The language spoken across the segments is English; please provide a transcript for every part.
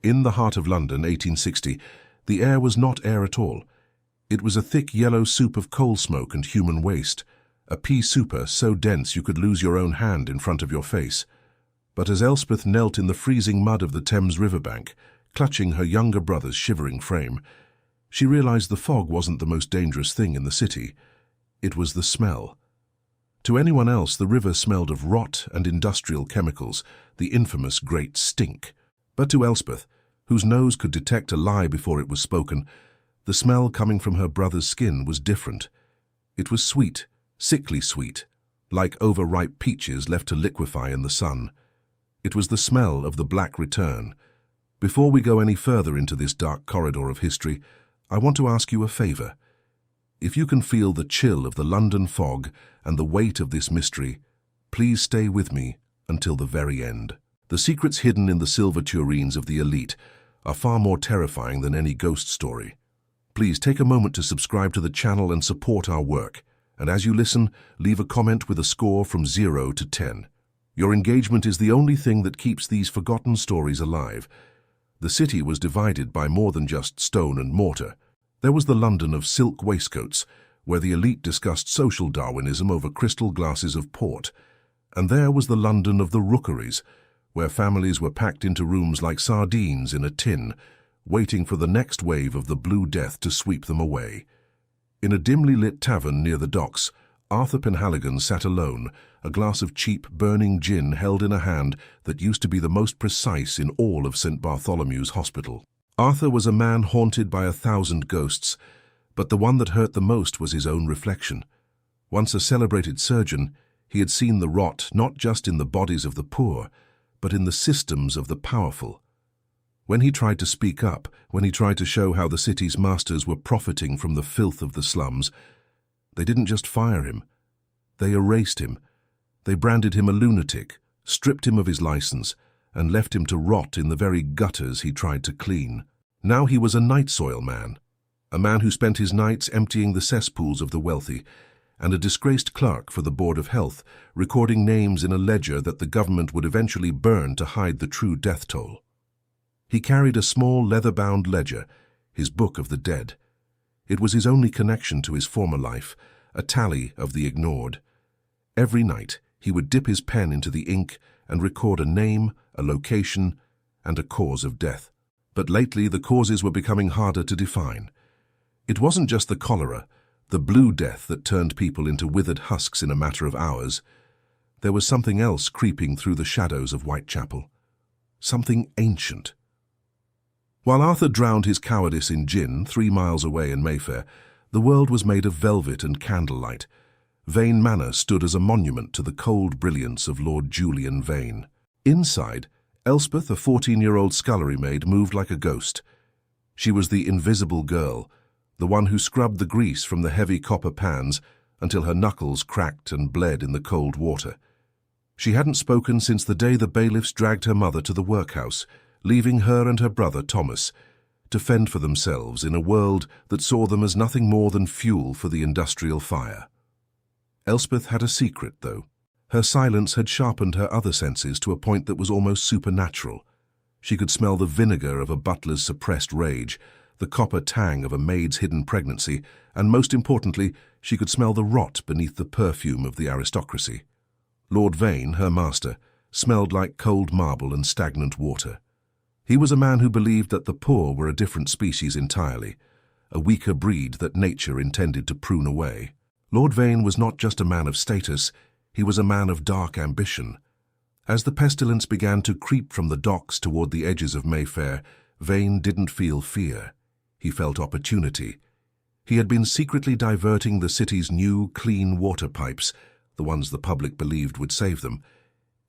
In the heart of London, 1860, the air was not air at all. It was a thick yellow soup of coal smoke and human waste, a pea souper so dense you could lose your own hand in front of your face. But as Elspeth knelt in the freezing mud of the Thames riverbank, clutching her younger brother's shivering frame, she realized the fog wasn't the most dangerous thing in the city. It was the smell. To anyone else, the river smelled of rot and industrial chemicals, the infamous Great Stink. But to Elspeth, whose nose could detect a lie before it was spoken, the smell coming from her brother's skin was different. It was sweet, sickly sweet, like overripe peaches left to liquefy in the sun. It was the smell of the Black Return. Before we go any further into this dark corridor of history, I want to ask you a favor. If you can feel the chill of the London fog and the weight of this mystery, please stay with me until the very end. The secrets hidden in the silver tureens of the elite are far more terrifying than any ghost story. Please take a moment to subscribe to the channel and support our work. And as you listen, leave a comment with a score from 0 to 10. Your engagement is the only thing that keeps these forgotten stories alive. The city was divided by more than just stone and mortar. There was the London of silk waistcoats, where the elite discussed social Darwinism over crystal glasses of port. And there was the London of the rookeries, where families were packed into rooms like sardines in a tin, waiting for the next wave of the Blue Death to sweep them away. In a dimly lit tavern near the docks, Arthur Penhaligon sat alone, a glass of cheap, burning gin held in a hand that used to be the most precise in all of St. Bartholomew's Hospital. Arthur was a man haunted by 1,000 ghosts, but the one that hurt the most was his own reflection. Once a celebrated surgeon, he had seen the rot not just in the bodies of the poor, but in the systems of the powerful. When he tried to speak up, when he tried to show how the city's masters were profiting from the filth of the slums, they didn't just fire him. They erased him. They branded him a lunatic, stripped him of his license, and left him to rot in the very gutters he tried to clean. Now he was a night soil man, a man who spent his nights emptying the cesspools of the wealthy, and a disgraced clerk for the Board of Health, recording names in a ledger that the government would eventually burn to hide the true death toll. He carried a small leather-bound ledger, his book of the dead. It was his only connection to his former life, a tally of the ignored. Every night, he would dip his pen into the ink and record a name, a location, and a cause of death. But lately, the causes were becoming harder to define. It wasn't just the cholera, the Blue Death that turned people into withered husks in a matter of hours. There was something else creeping through the shadows of Whitechapel. Something ancient. While Arthur drowned his cowardice in gin 3 miles away in Mayfair, the world was made of velvet and candlelight. Vane Manor stood as a monument to the cold brilliance of Lord Julian Vane. Inside, Elspeth, a 14-year-old scullery maid, moved like a ghost. She was the invisible girl, the one who scrubbed the grease from the heavy copper pans until her knuckles cracked and bled in the cold water. She hadn't spoken since the day the bailiffs dragged her mother to the workhouse, leaving her and her brother Thomas to fend for themselves in a world that saw them as nothing more than fuel for the industrial fire. Elspeth had a secret, though. Her silence had sharpened her other senses to a point that was almost supernatural. She could smell the vinegar of a butler's suppressed rage, the copper tang of a maid's hidden pregnancy, and most importantly, she could smell the rot beneath the perfume of the aristocracy. Lord Vane, her master, smelled like cold marble and stagnant water. He was a man who believed that the poor were a different species entirely, a weaker breed that nature intended to prune away. Lord Vane was not just a man of status, he was a man of dark ambition. As the pestilence began to creep from the docks toward the edges of Mayfair, Vane didn't feel fear. He felt opportunity. He had been secretly diverting the city's new, clean water pipes, the ones the public believed would save them,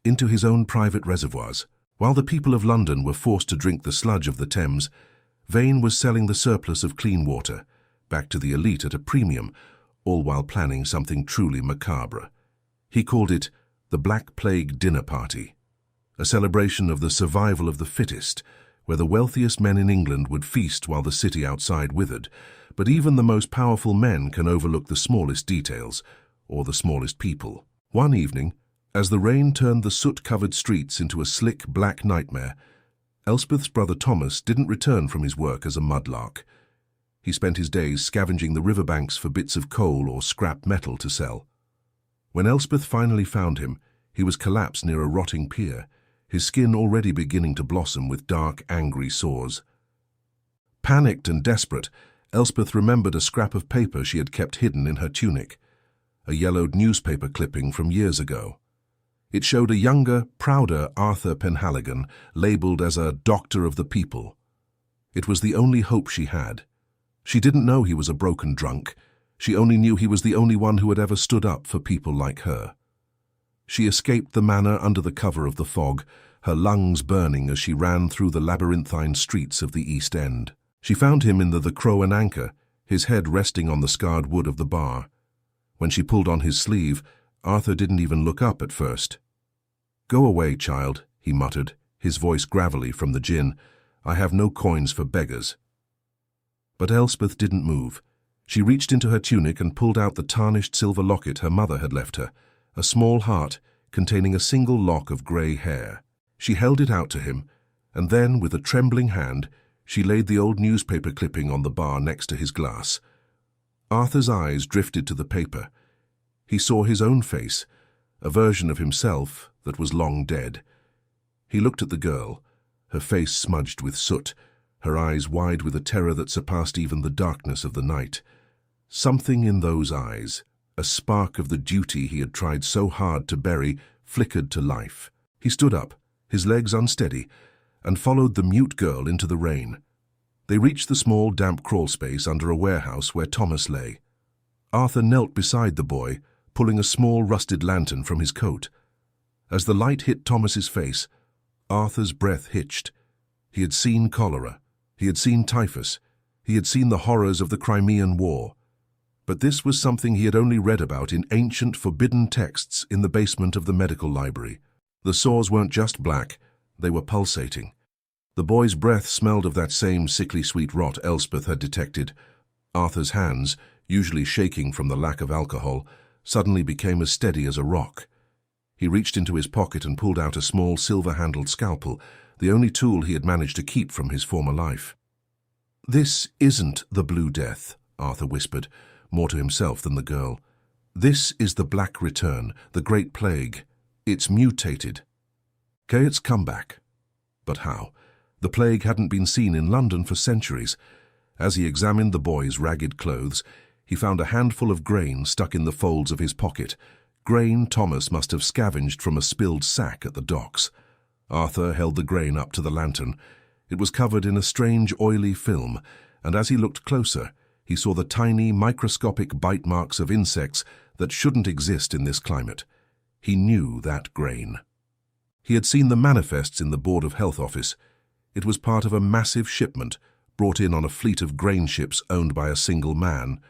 into his own private reservoirs. While the people of London were forced to drink the sludge of the Thames, Vane was selling the surplus of clean water, back to the elite at a premium, all while planning something truly macabre. He called it the Black Plague Dinner Party, a celebration of the survival of the fittest, where the wealthiest men in England would feast while the city outside withered. But even the most powerful men can overlook the smallest details, or the smallest people. One evening, as the rain turned the soot-covered streets into a slick black nightmare, Elspeth's brother Thomas didn't return from his work as a mudlark. He spent his days scavenging the riverbanks for bits of coal or scrap metal to sell. When Elspeth finally found him, he was collapsed near a rotting pier, his skin already beginning to blossom with dark, angry sores. Panicked and desperate, Elspeth remembered a scrap of paper she had kept hidden in her tunic, a yellowed newspaper clipping from years ago. It showed a younger, prouder Arthur Penhaligon, labelled as a doctor of the people. It was the only hope she had. She didn't know he was a broken drunk. She only knew he was the only one who had ever stood up for people like her. She escaped the manor under the cover of the fog, her lungs burning as she ran through the labyrinthine streets of the East End. She found him in the Crow and Anchor, his head resting on the scarred wood of the bar. When she pulled on his sleeve, Arthur didn't even look up at first. "Go away, child," he muttered, his voice gravelly from the gin. "I have no coins for beggars." But Elspeth didn't move. She reached into her tunic and pulled out the tarnished silver locket her mother had left her, a small heart containing a single lock of grey hair. She held it out to him, and then, with a trembling hand, she laid the old newspaper clipping on the bar next to his glass. Arthur's eyes drifted to the paper. He saw his own face, a version of himself that was long dead. He looked at the girl, her face smudged with soot, her eyes wide with a terror that surpassed even the darkness of the night. Something in those eyes, a spark of the duty he had tried so hard to bury, flickered to life. He stood up, his legs unsteady, and followed the mute girl into the rain. They reached the small, damp crawl space under a warehouse where Thomas lay. Arthur knelt beside the boy, pulling a small rusted lantern from his coat. As the light hit Thomas's face, Arthur's breath hitched. He had seen cholera. He had seen typhus. He had seen the horrors of the Crimean War. But this was something he had only read about in ancient, forbidden texts in the basement of the medical library. The sores weren't just black, they were pulsating. The boy's breath smelled of that same sickly sweet rot Elspeth had detected. Arthur's hands, usually shaking from the lack of alcohol, suddenly became as steady as a rock. He reached into his pocket and pulled out a small silver-handled scalpel, the only tool he had managed to keep from his former life. "This isn't the Blue Death," Arthur whispered, more to himself than the girl. "This is the Black Return, the Great Plague. It's mutated. It's come back." But how? The plague hadn't been seen in London for centuries. As he examined the boy's ragged clothes, he found a handful of grain stuck in the folds of his pocket, grain Thomas must have scavenged from a spilled sack at the docks. Arthur held the grain up to the lantern. It was covered in a strange oily film, and as he looked closer, he saw the tiny, microscopic bite marks of insects that shouldn't exist in this climate. He knew that grain. He had seen the manifests in the Board of Health office. It was part of a massive shipment brought in on a fleet of grain ships owned by a single man,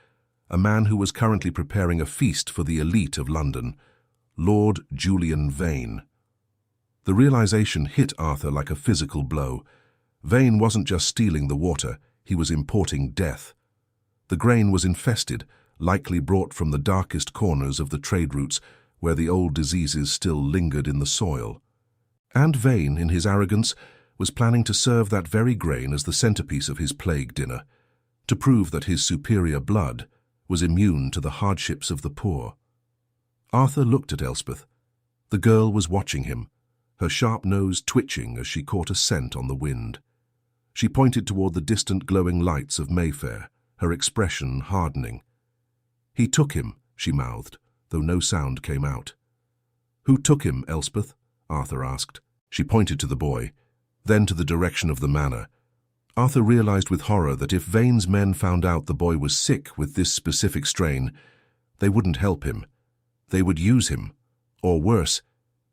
a man who was currently preparing a feast for the elite of London, Lord Julian Vane. The realization hit Arthur like a physical blow. Vane wasn't just stealing the water, he was importing death. The grain was infested, likely brought from the darkest corners of the trade routes where the old diseases still lingered in the soil. And Vane, in his arrogance, was planning to serve that very grain as the centerpiece of his plague dinner, to prove that his superior blood was immune to the hardships of the poor. Arthur looked at Elspeth. The girl was watching him, her sharp nose twitching as she caught a scent on the wind. She pointed toward the distant glowing lights of Mayfair, her expression hardening. "He took him," she mouthed, though no sound came out. "Who took him, Elspeth?" Arthur asked. She pointed to the boy, then to the direction of the manor. Arthur realized with horror that if Vane's men found out the boy was sick with this specific strain, they wouldn't help him. They would use him, or worse,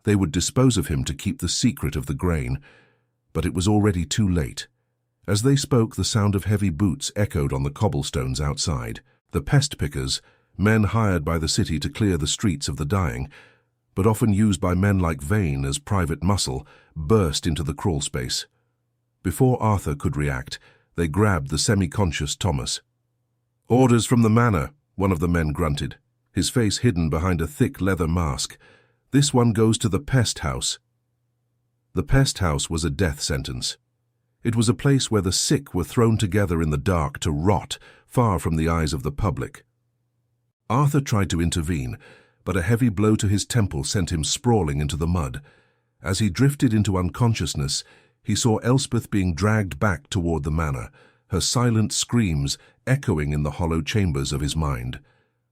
they would dispose of him to keep the secret of the grain. But it was already too late. As they spoke, the sound of heavy boots echoed on the cobblestones outside. The pest pickers, men hired by the city to clear the streets of the dying, but often used by men like Vane as private muscle, burst into the crawl space. Before Arthur could react, they grabbed the semi-conscious Thomas. "Orders from the manor," one of the men grunted, his face hidden behind a thick leather mask. "This one goes to the pest house." The pest house was a death sentence. It was a place where the sick were thrown together in the dark to rot, far from the eyes of the public. Arthur tried to intervene, but a heavy blow to his temple sent him sprawling into the mud. As he drifted into unconsciousness, he saw Elspeth being dragged back toward the manor, her silent screams echoing in the hollow chambers of his mind.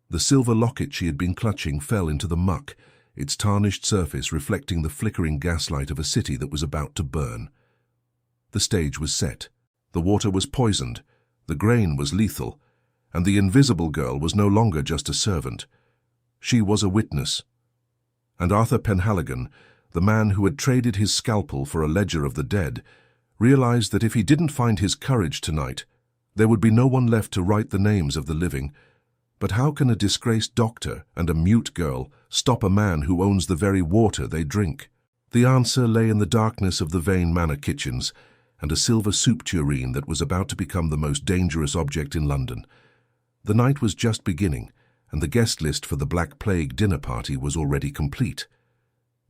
The silver locket she had been clutching fell into the muck, its tarnished surface reflecting the flickering gaslight of a city that was about to burn. The stage was set. The water was poisoned, the grain was lethal, and the invisible girl was no longer just a servant. She was a witness. And Arthur Penhaligon, the man who had traded his scalpel for a ledger of the dead, realized that if he didn't find his courage tonight, there would be no one left to write the names of the living. But how can a disgraced doctor and a mute girl stop a man who owns the very water they drink? The answer lay in the darkness of the Vane Manor kitchens and a silver soup tureen that was about to become the most dangerous object in London. The night was just beginning, and the guest list for the Black Plague dinner party was already complete.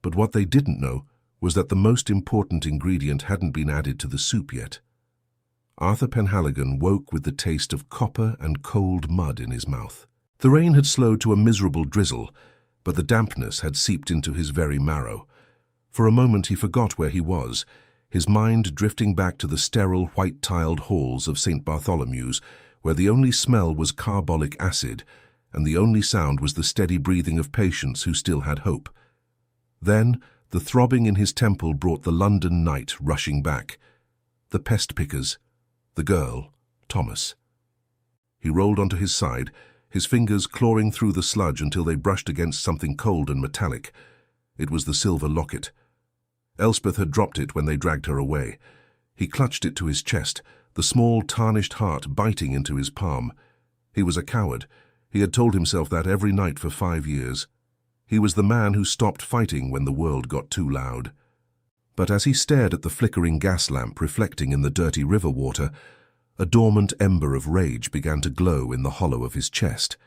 But what they didn't know was that the most important ingredient hadn't been added to the soup yet. Arthur Penhaligon woke with the taste of copper and cold mud in his mouth. The rain had slowed to a miserable drizzle, but the dampness had seeped into his very marrow. For a moment he forgot where he was, his mind drifting back to the sterile white-tiled halls of St. Bartholomew's, where the only smell was carbolic acid, and the only sound was the steady breathing of patients who still had hope. Then, the throbbing in his temple brought the London night rushing back. The pest pickers, the girl, Thomas. He rolled onto his side, his fingers clawing through the sludge until they brushed against something cold and metallic. It was the silver locket. Elspeth had dropped it when they dragged her away. He clutched it to his chest, the small, tarnished heart biting into his palm. He was a coward. He had told himself that every night for 5 years. He was the man who stopped fighting when the world got too loud. But as he stared at the flickering gas lamp reflecting in the dirty river water, a dormant ember of rage began to glow in the hollow of his chest.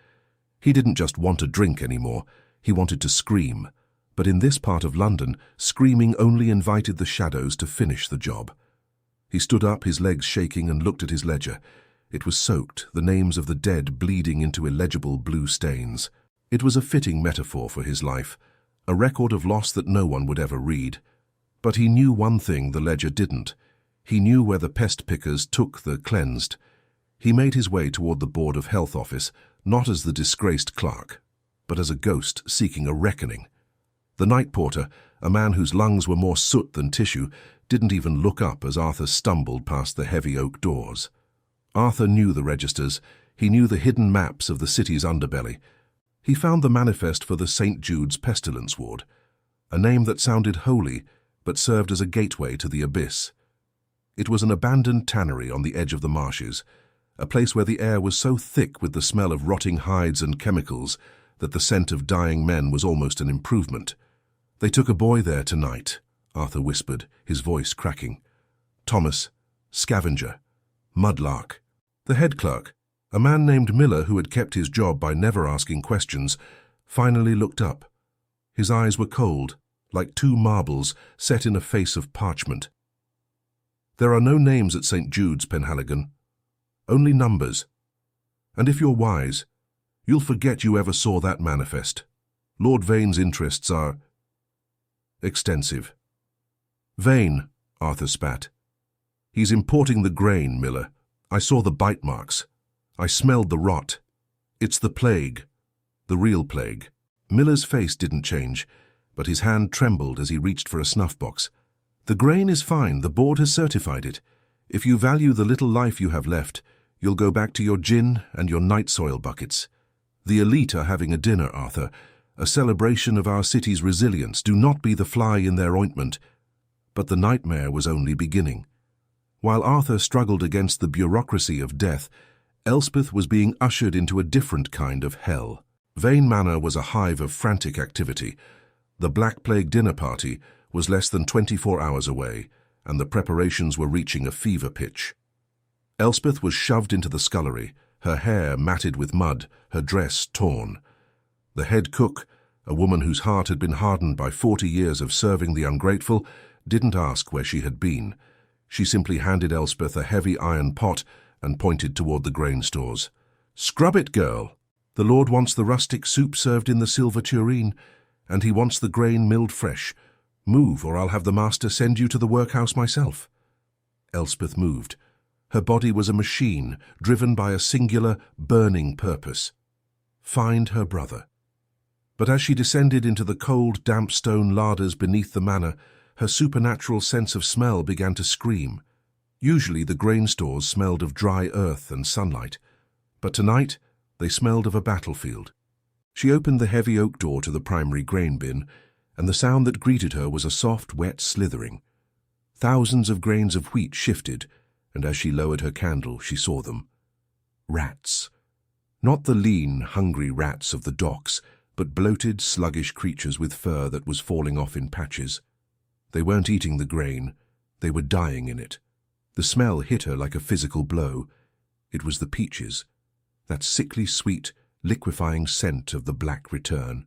He didn't just want a drink anymore, he wanted to scream. But in this part of London, screaming only invited the shadows to finish the job. He stood up, his legs shaking, and looked at his ledger. It was soaked, the names of the dead bleeding into illegible blue stains. It was a fitting metaphor for his life, a record of loss that no one would ever read. But he knew one thing the ledger didn't. He knew where the pest pickers took the cleansed. He made his way toward the Board of Health office, not as the disgraced clerk, but as a ghost seeking a reckoning. The night porter, a man whose lungs were more soot than tissue, didn't even look up as Arthur stumbled past the heavy oak doors. Arthur knew the registers. He knew the hidden maps of the city's underbelly. He found the manifest for the St. Jude's pestilence ward, a name that sounded holy but served as a gateway to the abyss. It was an abandoned tannery on the edge of the marshes, a place where the air was so thick with the smell of rotting hides and chemicals that the scent of dying men was almost an improvement. "They took a boy there tonight," Arthur whispered, his voice cracking. "Thomas, scavenger, mudlark." The head clerk, a man named Miller who had kept his job by never asking questions, finally looked up. His eyes were cold, like two marbles set in a face of parchment. "There are no names at St. Jude's, Penhaligon. Only numbers. And if you're wise, you'll forget you ever saw that manifest. Lord Vane's interests are extensive." "Vane," Arthur spat. "He's importing the grain, Miller. I saw the bite marks. I smelled the rot. It's the plague. The real plague." Miller's face didn't change, but his hand trembled as he reached for a snuff box. "The grain is fine. The board has certified it. If you value the little life you have left, you'll go back to your gin and your night soil buckets. The elite are having a dinner, Arthur, a celebration of our city's resilience. Do not be the fly in their ointment." But the nightmare was only beginning. While Arthur struggled against the bureaucracy of death, Elspeth was being ushered into a different kind of hell. Vane Manor was a hive of frantic activity. The Black Plague dinner party was less than 24 hours away, and the preparations were reaching a fever pitch. Elspeth was shoved into the scullery, her hair matted with mud, her dress torn. The head cook, a woman whose heart had been hardened by 40 years of serving the ungrateful, didn't ask where she had been. She simply handed Elspeth a heavy iron pot and pointed toward the grain stores. "Scrub it, girl. The Lord wants the rustic soup served in the silver tureen, and he wants the grain milled fresh. Move, or I'll have the master send you to the workhouse myself." Elspeth moved. Her body was a machine, driven by a singular, burning purpose. Find her brother. But as she descended into the cold, damp stone larders beneath the manor, her supernatural sense of smell began to scream. Usually the grain stores smelled of dry earth and sunlight, but tonight they smelled of a battlefield. She opened the heavy oak door to the primary grain bin, and the sound that greeted her was a soft, wet slithering. Thousands of grains of wheat shifted, and as she lowered her candle, she saw them. Rats. Not the lean, hungry rats of the docks, but bloated, sluggish creatures with fur that was falling off in patches. They weren't eating the grain, they were dying in it. The smell hit her like a physical blow. It was the peaches, that sickly sweet, liquefying scent of the black return.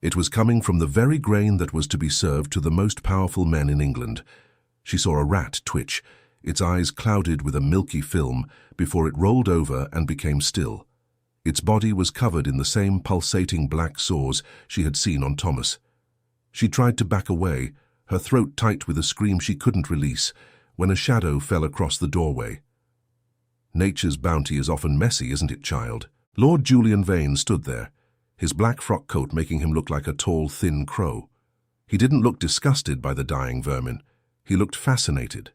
It was coming from the very grain that was to be served to the most powerful men in England. She saw a rat twitch, its eyes clouded with a milky film, before it rolled over and became still. Its body was covered in the same pulsating black sores she had seen on Thomas. She tried to back away, her throat tight with a scream she couldn't release, when a shadow fell across the doorway. Nature's bounty is often messy, isn't it, child? Lord Julian Vane stood there, his black frock coat making him look like a tall, thin crow. He didn't look disgusted by the dying vermin. He looked fascinated.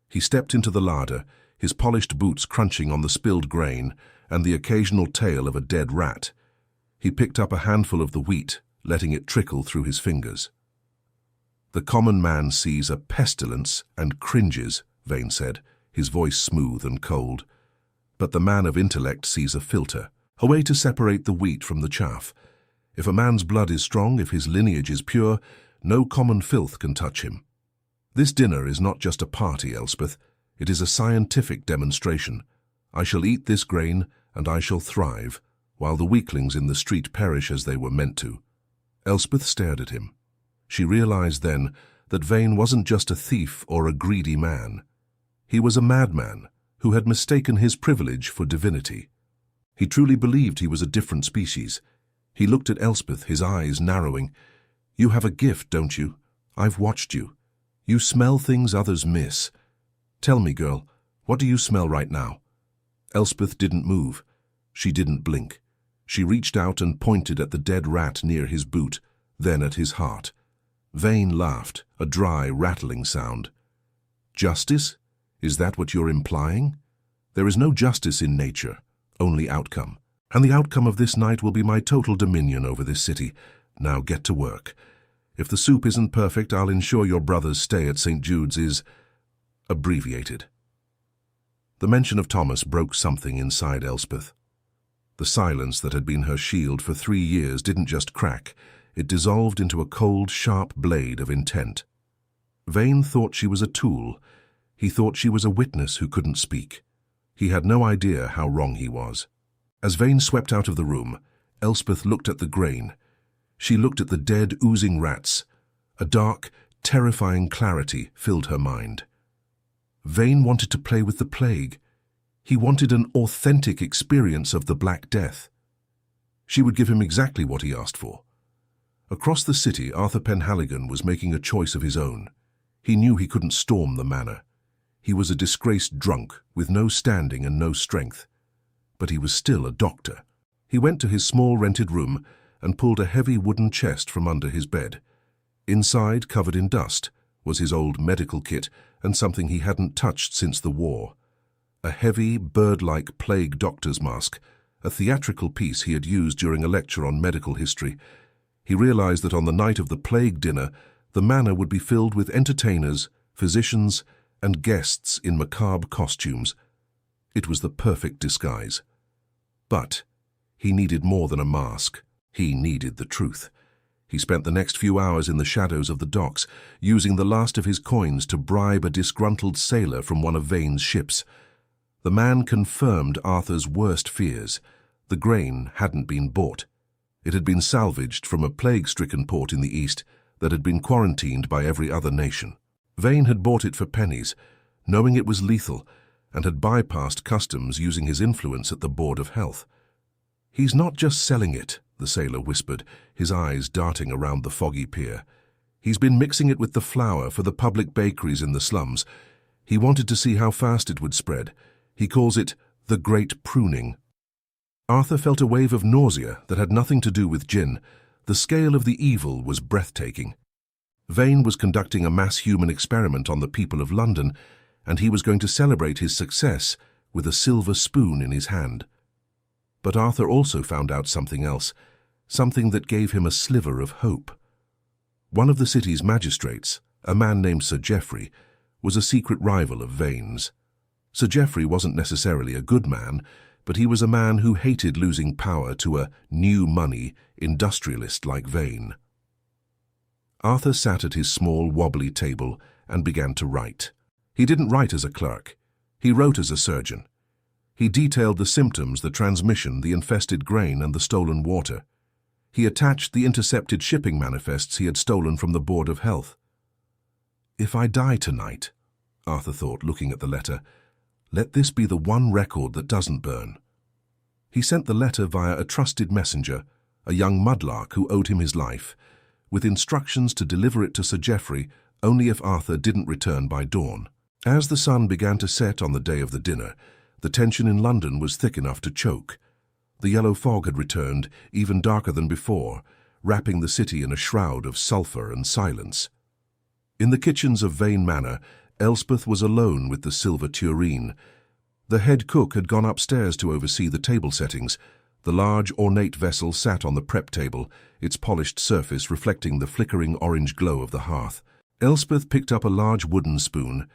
He stepped into the larder, his polished boots crunching on the spilled grain and the occasional tail of a dead rat. He picked up a handful of the wheat, letting it trickle through his fingers. "The common man sees a pestilence and cringes," Vane said, his voice smooth and cold. "But the man of intellect sees a filter, a way to separate the wheat from the chaff. If a man's blood is strong, if his lineage is pure, no common filth can touch him. This dinner is not just a party, Elspeth. It is a scientific demonstration. I shall eat this grain, and I shall thrive, while the weaklings in the street perish as they were meant to." Elspeth stared at him. She realized then that Vane wasn't just a thief or a greedy man. He was a madman who had mistaken his privilege for divinity. He truly believed he was a different species. He looked at Elspeth, his eyes narrowing. "You have a gift, don't you? I've watched you. You smell things others miss. Tell me, girl, what do you smell right now?" Elspeth didn't move. She didn't blink. She reached out and pointed at the dead rat near his boot, then at his heart. Vane laughed, a dry, rattling sound. "Justice? Is that what you're implying? There is no justice in nature, only outcome. And the outcome of this night will be my total dominion over this city. Now get to work. If the soup isn't perfect, I'll ensure your brother's stay at St. Jude's is abbreviated." The mention of Thomas broke something inside Elspeth. The silence that had been her shield for 3 years didn't just crack, it dissolved into a cold, sharp blade of intent. Vane thought she was a tool. He thought she was a witness who couldn't speak. He had no idea how wrong he was. As Vane swept out of the room, Elspeth looked at the grain. She looked at the dead, oozing rats. A dark, terrifying clarity filled her mind. Vane wanted to play with the plague. He wanted an authentic experience of the Black Death. She would give him exactly what he asked for. Across the city, Arthur Penhaligon was making a choice of his own. He knew he couldn't storm the manor. He was a disgraced drunk, with no standing and no strength. But he was still a doctor. He went to his small rented room and pulled a heavy wooden chest from under his bed. Inside, covered in dust, was his old medical kit and something he hadn't touched since the war. A heavy, bird-like plague doctor's mask, a theatrical piece he had used during a lecture on medical history. He realized that on the night of the plague dinner, the manor would be filled with entertainers, physicians, and guests in macabre costumes. It was the perfect disguise. But he needed more than a mask. He needed the truth. He spent the next few hours in the shadows of the docks, using the last of his coins to bribe a disgruntled sailor from one of Vane's ships. The man confirmed Arthur's worst fears. The grain hadn't been bought. It had been salvaged from a plague-stricken port in the east that had been quarantined by every other nation. Vane had bought it for pennies, knowing it was lethal, and had bypassed customs using his influence at the Board of Health. "He's not just selling it," the sailor whispered, his eyes darting around the foggy pier. "He's been mixing it with the flour for the public bakeries in the slums. He wanted to see how fast it would spread. He calls it the Great Pruning." Arthur felt a wave of nausea that had nothing to do with gin. The scale of the evil was breathtaking. Vane was conducting a mass human experiment on the people of London, and he was going to celebrate his success with a silver spoon in his hand. But Arthur also found out something else, something that gave him a sliver of hope. One of the city's magistrates, a man named Sir Geoffrey, was a secret rival of Vane's. Sir Geoffrey wasn't necessarily a good man, but he was a man who hated losing power to a new money industrialist like Vane. Arthur sat at his small, wobbly table and began to write. He didn't write as a clerk. He wrote as a surgeon. He detailed the symptoms, the transmission, the infested grain, and the stolen water. He attached the intercepted shipping manifests he had stolen from the Board of Health. "If I die tonight," Arthur thought, looking at the letter, "let this be the one record that doesn't burn." He sent the letter via a trusted messenger, a young mudlark who owed him his life, with instructions to deliver it to Sir Geoffrey only if Arthur didn't return by dawn. As the sun began to set on the day of the dinner, the tension in London was thick enough to choke. The yellow fog had returned, even darker than before, wrapping the city in a shroud of sulphur and silence. In the kitchens of Vane Manor, Elspeth was alone with the silver tureen. The head cook had gone upstairs to oversee the table settings. The large, ornate vessel sat on the prep table, its polished surface reflecting the flickering orange glow of the hearth. Elspeth picked up a large wooden spoon.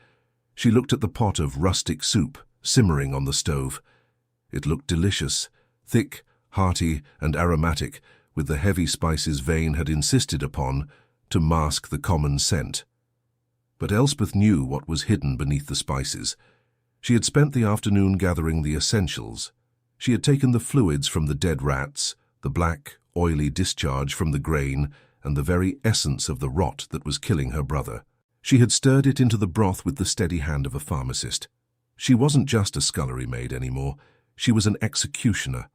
She looked at the pot of rustic soup simmering on the stove. It looked delicious, thick, hearty, and aromatic, with the heavy spices Vane had insisted upon to mask the common scent. But Elspeth knew what was hidden beneath the spices. She had spent the afternoon gathering the essentials. She had taken the fluids from the dead rats, the black, oily discharge from the grain, and the very essence of the rot that was killing her brother. She had stirred it into the broth with the steady hand of a pharmacist. She wasn't just a scullery maid anymore. She was an executioner.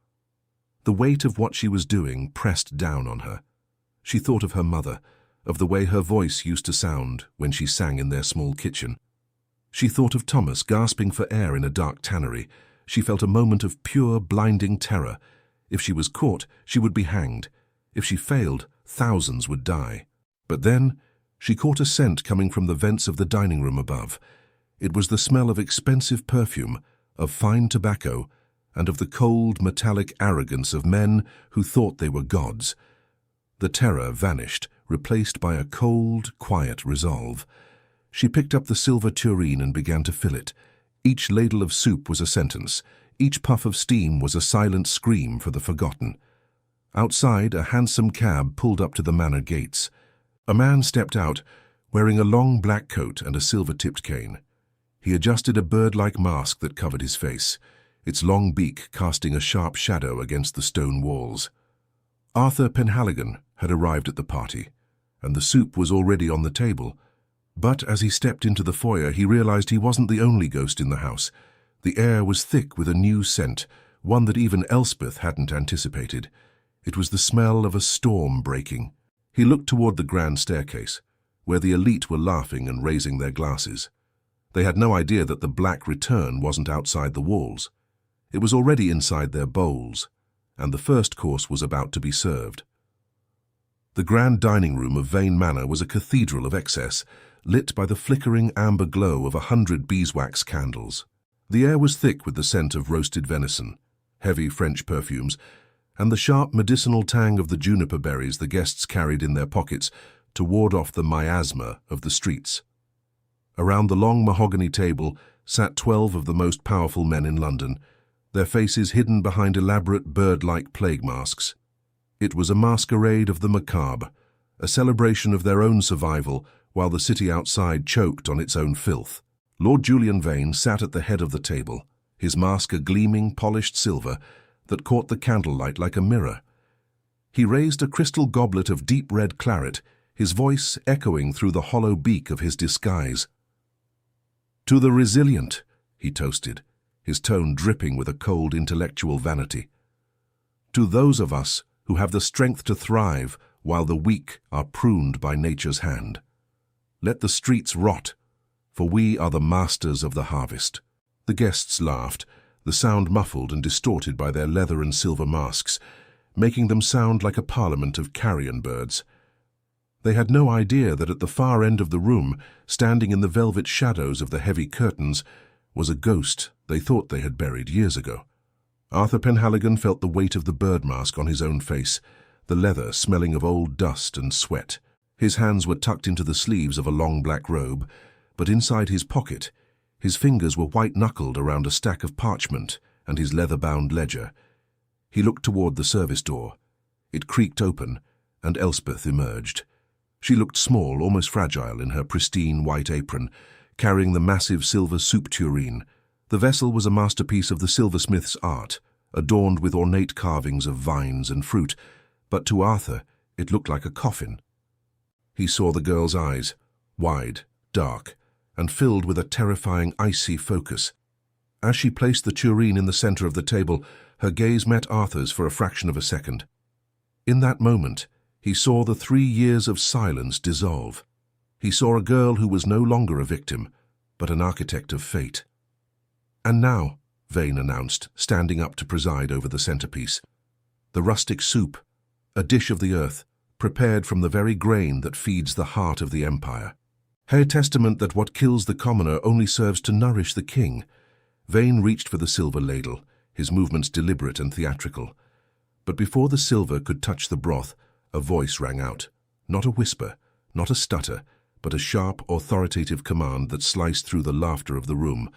The weight of what she was doing pressed down on her. She thought of her mother, of the way her voice used to sound when she sang in their small kitchen. She thought of Thomas gasping for air in a dark tannery. She felt a moment of pure, blinding terror. If she was caught, she would be hanged. If she failed, thousands would die. But then, she caught a scent coming from the vents of the dining room above. It was the smell of expensive perfume, of fine tobacco, and of the cold, metallic arrogance of men who thought they were gods. The terror vanished, replaced by a cold, quiet resolve. She picked up the silver tureen and began to fill it. Each ladle of soup was a sentence. Each puff of steam was a silent scream for the forgotten. Outside, a handsome cab pulled up to the manor gates. A man stepped out, wearing a long black coat and a silver-tipped cane. He adjusted a bird-like mask that covered his face, its long beak casting a sharp shadow against the stone walls. Arthur Penhaligon had arrived at the party, and the soup was already on the table. But as he stepped into the foyer, he realized he wasn't the only ghost in the house. The air was thick with a new scent, one that even Elspeth hadn't anticipated. It was the smell of a storm breaking. He looked toward the grand staircase, where the elite were laughing and raising their glasses. They had no idea that the black return wasn't outside the walls. It was already inside their bowls, and the first course was about to be served. The grand dining room of Vane Manor was a cathedral of excess, lit by the flickering amber glow of 100 beeswax candles. The air was thick with the scent of roasted venison, heavy French perfumes, and the sharp medicinal tang of the juniper berries the guests carried in their pockets to ward off the miasma of the streets. Around the long mahogany table sat 12 of the most powerful men in London, their faces hidden behind elaborate bird-like plague masks. It was a masquerade of the macabre, a celebration of their own survival while the city outside choked on its own filth. Lord Julian Vane sat at the head of the table, his mask a gleaming, polished silver that caught the candlelight like a mirror. He raised a crystal goblet of deep red claret, his voice echoing through the hollow beak of his disguise. To the resilient, he toasted, his tone dripping with a cold intellectual vanity. To those of us who have the strength to thrive while the weak are pruned by nature's hand. Let the streets rot, for we are the masters of the harvest. The guests laughed, the sound muffled and distorted by their leather and silver masks, making them sound like a parliament of carrion birds. They had no idea that at the far end of the room, standing in the velvet shadows of the heavy curtains, was a ghost they thought they had buried years ago. Arthur Penhaligon felt the weight of the bird mask on his own face, the leather smelling of old dust and sweat. His hands were tucked into the sleeves of a long black robe, but inside his pocket, his fingers were white-knuckled around a stack of parchment and his leather-bound ledger. He looked toward the service door. It creaked open, and Elspeth emerged. She looked small, almost fragile, in her pristine white apron, carrying the massive silver soup tureen. The vessel was a masterpiece of the silversmith's art, adorned with ornate carvings of vines and fruit, but to Arthur it looked like a coffin. He saw the girl's eyes, wide, dark, and filled with a terrifying icy focus. As she placed the tureen in the center of the table, her gaze met Arthur's for a fraction of a second. In that moment, he saw the 3 years of silence dissolve. He saw a girl who was no longer a victim, but an architect of fate. "And now," Vane announced, standing up to preside over the centerpiece, "the rustic soup, a dish of the earth, prepared from the very grain that feeds the heart of the empire. A testament that what kills the commoner only serves to nourish the king." Vane reached for the silver ladle, his movements deliberate and theatrical. But before the silver could touch the broth, a voice rang out. Not a whisper, not a stutter, but a sharp, authoritative command that sliced through the laughter of the room.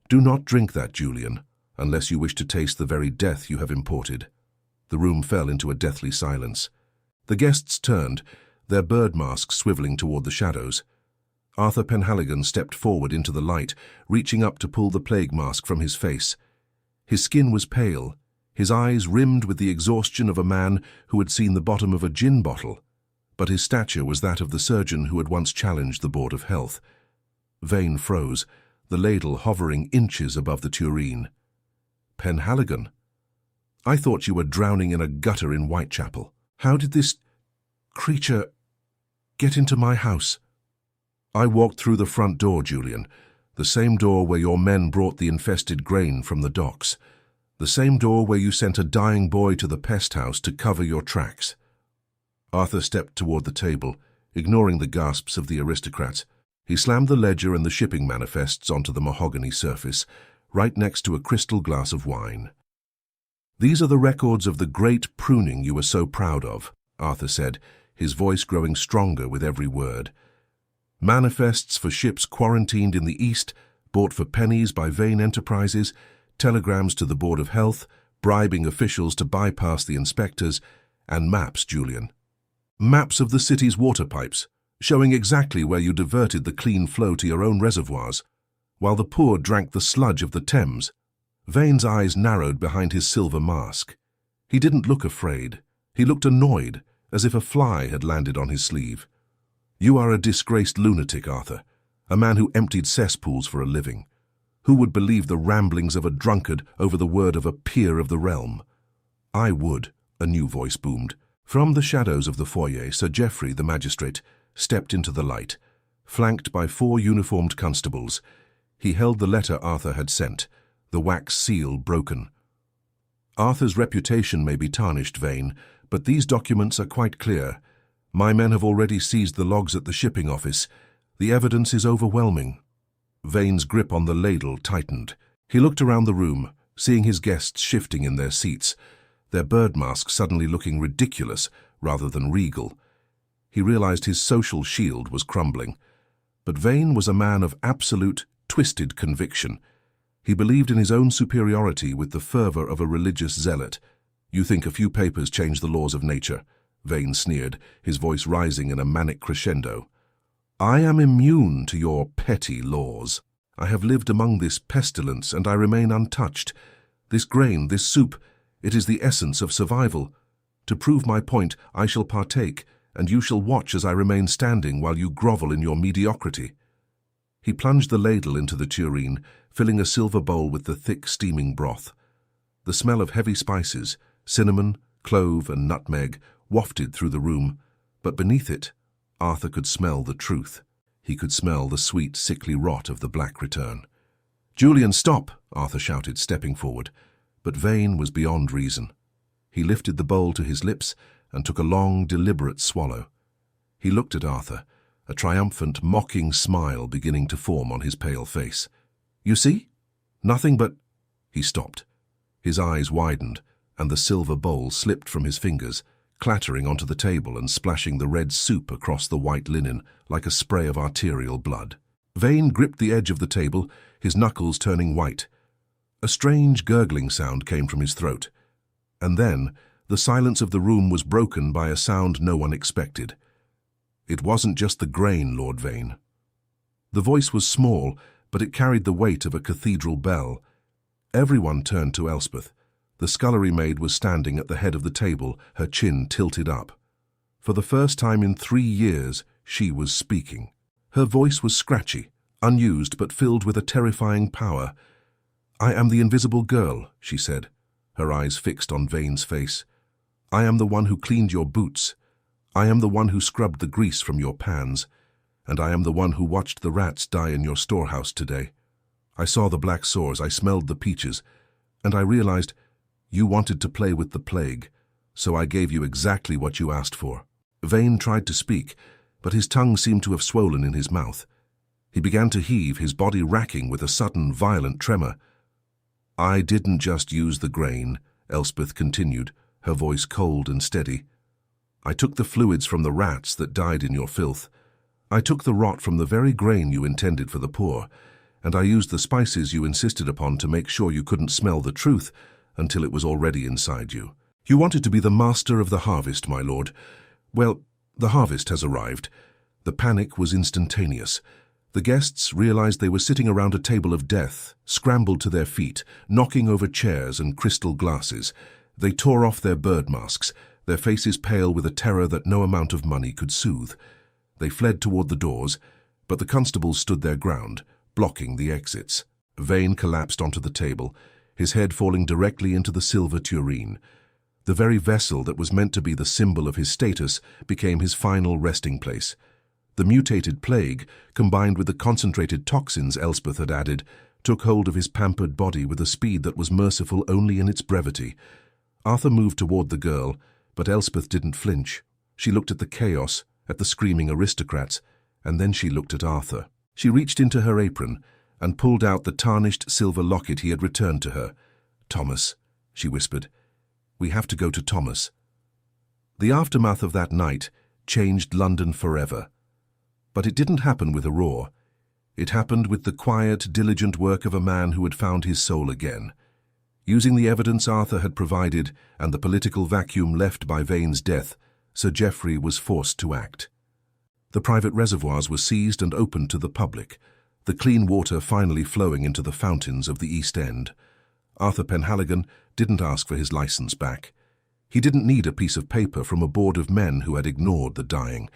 "Do not drink that, Julian, unless you wish to taste the very death you have imported." The room fell into a deathly silence. The guests turned, their bird masks swiveling toward the shadows. Arthur Penhaligon stepped forward into the light, reaching up to pull the plague mask from his face. His skin was pale, his eyes rimmed with the exhaustion of a man who had seen the bottom of a gin bottle, but his stature was that of the surgeon who had once challenged the Board of Health. Vane froze, the ladle hovering inches above the tureen. "Penhaligon, I thought you were drowning in a gutter in Whitechapel. How did this creature get into my house?" "I walked through the front door, Julian, the same door where your men brought the infested grain from the docks, the same door where you sent a dying boy to the pest house to cover your tracks." Arthur stepped toward the table, ignoring the gasps of the aristocrats. He slammed the ledger and the shipping manifests onto the mahogany surface, right next to a crystal glass of wine. "These are the records of the great pruning you were so proud of," Arthur said, his voice growing stronger with every word. "Manifests for ships quarantined in the East, bought for pennies by Vane Enterprises, telegrams to the Board of Health, bribing officials to bypass the inspectors, and maps, Julian. Maps of the city's water pipes, showing exactly where you diverted the clean flow to your own reservoirs, while the poor drank the sludge of the Thames." Vane's eyes narrowed behind his silver mask. He didn't look afraid. He looked annoyed, as if a fly had landed on his sleeve. "You are a disgraced lunatic, Arthur, a man who emptied cesspools for a living. Who would believe the ramblings of a drunkard over the word of a peer of the realm?" "I would," a new voice boomed. From the shadows of the foyer, Sir Geoffrey, the magistrate, stepped into the light, flanked by 4 uniformed constables. He held the letter Arthur had sent, the wax seal broken. "Arthur's reputation may be tarnished, Vane, but these documents are quite clear. My men have already seized the logs at the shipping office. The evidence is overwhelming." Vane's grip on the ladle tightened. He looked around the room, seeing his guests shifting in their seats, their bird masks suddenly looking ridiculous rather than regal. He realized his social shield was crumbling. But Vane was a man of absolute, twisted conviction. He believed in his own superiority with the fervor of a religious zealot. "You think a few papers change the laws of nature?" Vane sneered, his voice rising in a manic crescendo. "I am immune to your petty laws. I have lived among this pestilence, and I remain untouched. This grain, this soup, it is the essence of survival. To prove my point, I shall partake, and you shall watch as I remain standing while you grovel in your mediocrity." He plunged the ladle into the tureen, filling a silver bowl with the thick, steaming broth. The smell of heavy spices, cinnamon, clove, and nutmeg, wafted through the room, but beneath it, Arthur could smell the truth. He could smell the sweet, sickly rot of the black return. "Julian, stop!" Arthur shouted, stepping forward. But Vane was beyond reason. He lifted the bowl to his lips and took a long, deliberate swallow. He looked at Arthur, a triumphant, mocking smile beginning to form on his pale face. "You see? Nothing but—" He stopped. His eyes widened, and the silver bowl slipped from his fingers, clattering onto the table and splashing the red soup across the white linen like a spray of arterial blood. Vane gripped the edge of the table, his knuckles turning white. A strange gurgling sound came from his throat. And then, the silence of the room was broken by a sound no one expected. It wasn't just the grain, Lord Vane. The voice was small, but it carried the weight of a cathedral bell. Everyone turned to Elspeth. The scullery maid was standing at the head of the table, her chin tilted up. For the first time in 3 years, she was speaking. Her voice was scratchy, unused but filled with a terrifying power. "I am the invisible girl," she said, her eyes fixed on Vane's face. "I am the one who cleaned your boots. I am the one who scrubbed the grease from your pans. And I am the one who watched the rats die in your storehouse today. I saw the black sores, I smelled the peaches, and I realized you wanted to play with the plague, so I gave you exactly what you asked for." Vane tried to speak, but his tongue seemed to have swollen in his mouth. He began to heave, his body racking with a sudden, violent tremor. "I didn't just use the grain," Elspeth continued, her voice cold and steady. "I took the fluids from the rats that died in your filth. I took the rot from the very grain you intended for the poor, and I used the spices you insisted upon to make sure you couldn't smell the truth until it was already inside you. You wanted to be the master of the harvest, my lord. Well, the harvest has arrived." The panic was instantaneous. The guests realized they were sitting around a table of death, scrambled to their feet, knocking over chairs and crystal glasses. They tore off their bird masks, their faces pale with a terror that no amount of money could soothe. They fled toward the doors, but the constables stood their ground, blocking the exits. Vane collapsed onto the table, his head falling directly into the silver tureen. The very vessel that was meant to be the symbol of his status became his final resting place. The mutated plague, combined with the concentrated toxins Elspeth had added, took hold of his pampered body with a speed that was merciful only in its brevity. Arthur moved toward the girl, but Elspeth didn't flinch. She looked at the chaos, at the screaming aristocrats, and then she looked at Arthur. She reached into her apron and pulled out the tarnished silver locket he had returned to her. "Thomas," she whispered. "We have to go to Thomas." The aftermath of that night changed London forever. But it didn't happen with a roar. It happened with the quiet, diligent work of a man who had found his soul again. Using the evidence Arthur had provided and the political vacuum left by Vane's death, Sir Geoffrey was forced to act. The private reservoirs were seized and opened to the public, the clean water finally flowing into the fountains of the East End. Arthur Penhaligon didn't ask for his license back. He didn't need a piece of paper from a board of men who had ignored the dying.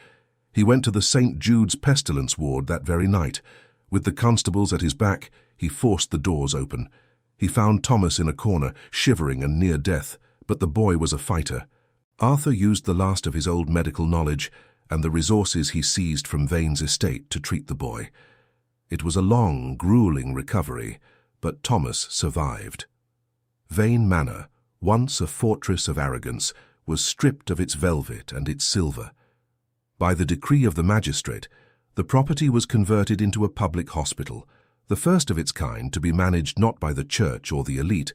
He went to the St. Jude's pestilence ward that very night. With the constables at his back, he forced the doors open. He found Thomas in a corner, shivering and near death, but the boy was a fighter. Arthur used the last of his old medical knowledge and the resources he seized from Vane's estate to treat the boy. It was a long, grueling recovery, but Thomas survived. Vane Manor, once a fortress of arrogance, was stripped of its velvet and its silver. By the decree of the magistrate, the property was converted into a public hospital, the first of its kind to be managed not by the church or the elite,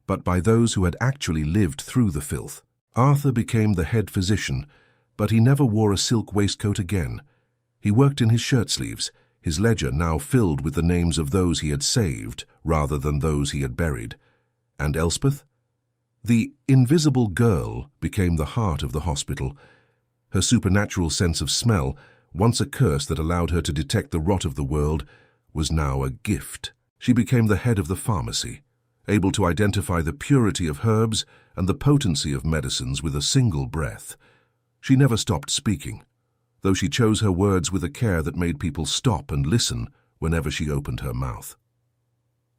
but by those who had actually lived through the filth. Arthur became the head physician, but he never wore a silk waistcoat again. He worked in his shirt sleeves, his ledger now filled with the names of those he had saved rather than those he had buried. And Elspeth? The invisible girl became the heart of the hospital. Her supernatural sense of smell, once a curse that allowed her to detect the rot of the world, was now a gift. She became the head of the pharmacy, able to identify the purity of herbs and the potency of medicines with a single breath. She never stopped speaking, though she chose her words with a care that made people stop and listen whenever she opened her mouth.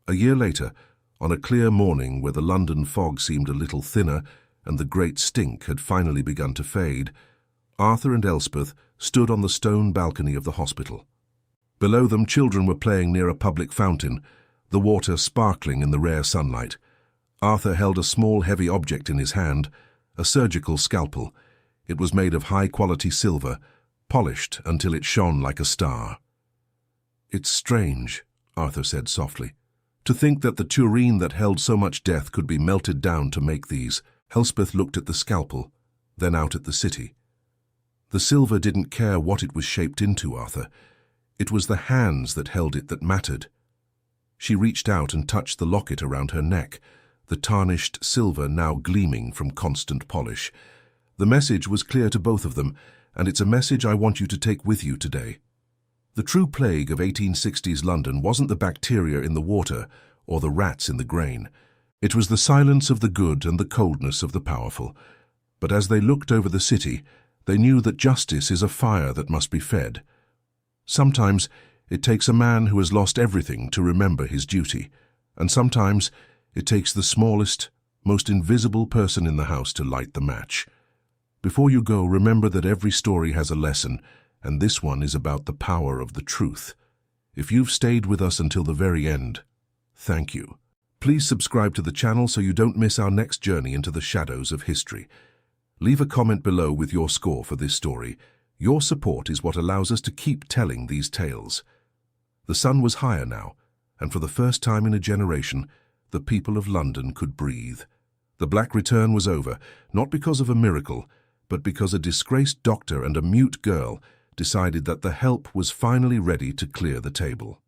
A year later, on a clear morning where the London fog seemed a little thinner and the great stink had finally begun to fade, Arthur and Elspeth stood on the stone balcony of the hospital. Below them, children were playing near a public fountain, the water sparkling in the rare sunlight. Arthur held a small, heavy object in his hand, a surgical scalpel. It was made of high-quality silver, polished until it shone like a star. "It's strange," Arthur said softly, "to think that the tureen that held so much death could be melted down to make these." Elspeth looked at the scalpel, then out at the city. The silver didn't care what it was shaped into, Arthur. It was the hands that held it that mattered. She reached out and touched the locket around her neck, the tarnished silver now gleaming from constant polish. The message was clear to both of them, and it's a message I want you to take with you today. The true plague of 1860s London wasn't the bacteria in the water or the rats in the grain. It was the silence of the good and the coldness of the powerful. But as they looked over the city, they knew that justice is a fire that must be fed. Sometimes it takes a man who has lost everything to remember his duty, and sometimes it takes the smallest, most invisible person in the house to light the match. Before you go, remember that every story has a lesson, and this one is about the power of the truth. If you've stayed with us until the very end, thank you. Please subscribe to the channel so you don't miss our next journey into the shadows of history. Leave a comment below with your score for this story. Your support is what allows us to keep telling these tales. The sun was higher now, and for the first time in a generation, the people of London could breathe. The Black Return was over, not because of a miracle, but because a disgraced doctor and a mute girl decided that the help was finally ready to clear the table.